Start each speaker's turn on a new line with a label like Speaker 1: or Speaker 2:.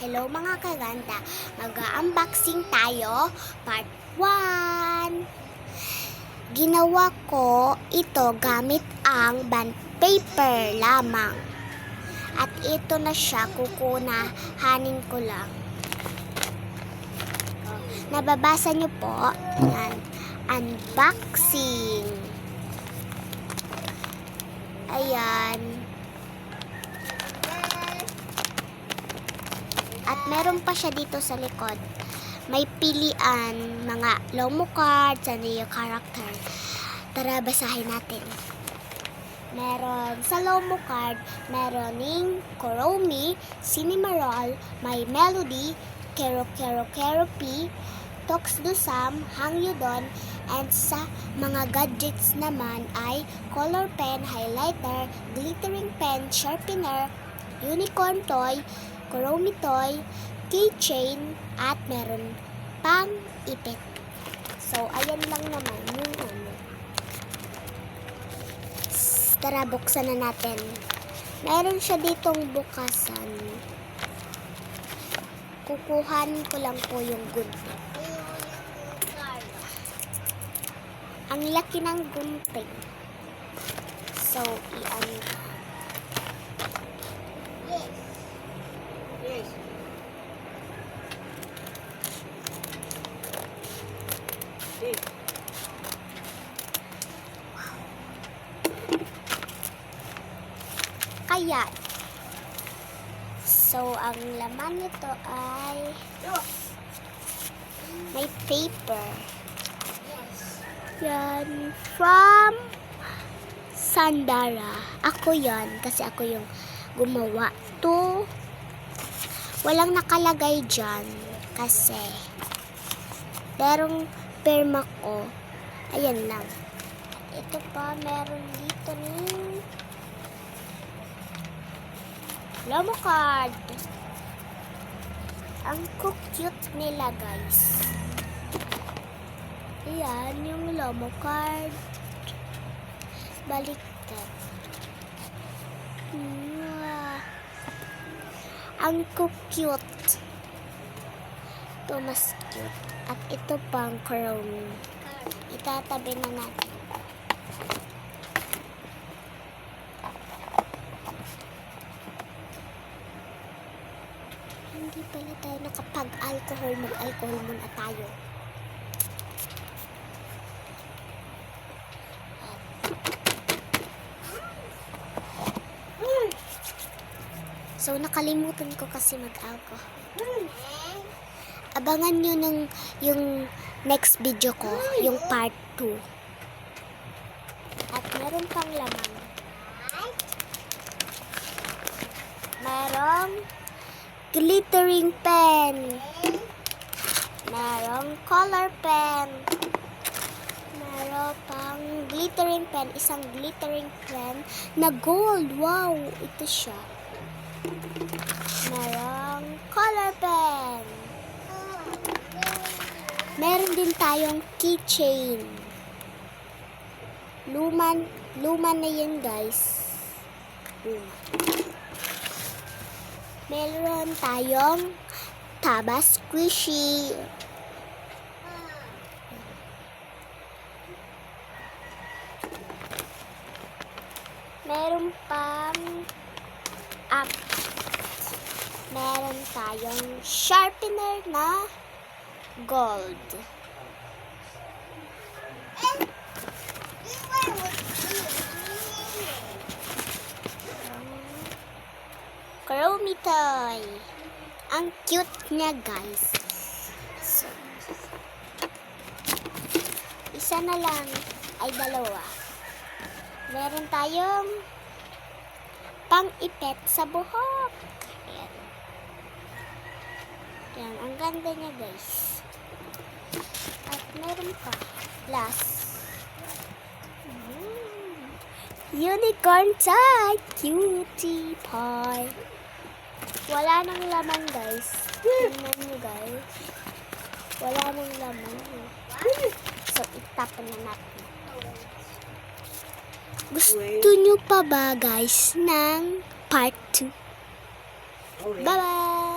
Speaker 1: Hello mga kaganda, mag-unboxing tayo, part 1. Ginawa ko ito gamit ang bond paper lamang. At ito na siya, kukunahanin ko lang. Nababasa nyo po, yan, unboxing. Ayan. At meron pa siya dito sa likod. May pilian, mga Lomo cards, ano yung character. Tara, basahin natin. Meron sa Lomo card, meron ng Kuromi, Cinnamoroll, My Melody, Kero Kero Kero P, Toxdusam, Hangyudon, and sa mga gadgets naman ay color pen, highlighter, glittering pen, sharpener, unicorn toy, Kuromi toy, keychain, at meron pang ipit. So, ayan lang naman yung ano. Tara, buksan na natin. Meron siya ditong bukasan. Kukuhanin ko lang po yung gunting. Ang laki ng gunting. So, i-ano.
Speaker 2: Yes. Yes.
Speaker 1: Kaya, so, ang laman nito ay may paper. Yan, from Sandara. Ako yan, kasi ako yung gumawa. To, walang nakalagay dyan, kasi merong perma ko. Ayan lang. Ito pa, meron dito ni Lomo card. Ang cute nila, guys. Ayan, yung Lomo card. Baliktad. Ang cute. Ito mas cute. At ito pang Kuromi. Itatabi na natin. Hindi pala tayo nakapag-alcohol. Mag-alcohol muna tayo. So, nakalimutan ko kasi mag-alcohol. Abangan nyo yung next video ko, yung part 2. At meron pang laman. Merong glittering pen. Merong color pen. Meron pang glittering pen. Isang glittering pen na gold. Wow! Ito siya. Merong color pen. Meron din tayong keychain. Luma na yan, guys. Meron tayong Taba Squishy. Meron pang meron tayong sharpener na gold. Kuromi toy. Ang cute niya, guys. So, isa na lang ay dalawa. Meron tayong pang-ipet sa buhok. Ayan. Ayan, ang ganda niya, guys. At meron pa. Last. Unicorn toy. Cutie pie. Wala nang laman, guys. Tingnan nyo, guys. Wala nang laman. So, itapon na natin. Gusto nyo pa ba, guys, ng part 2? Bye-bye!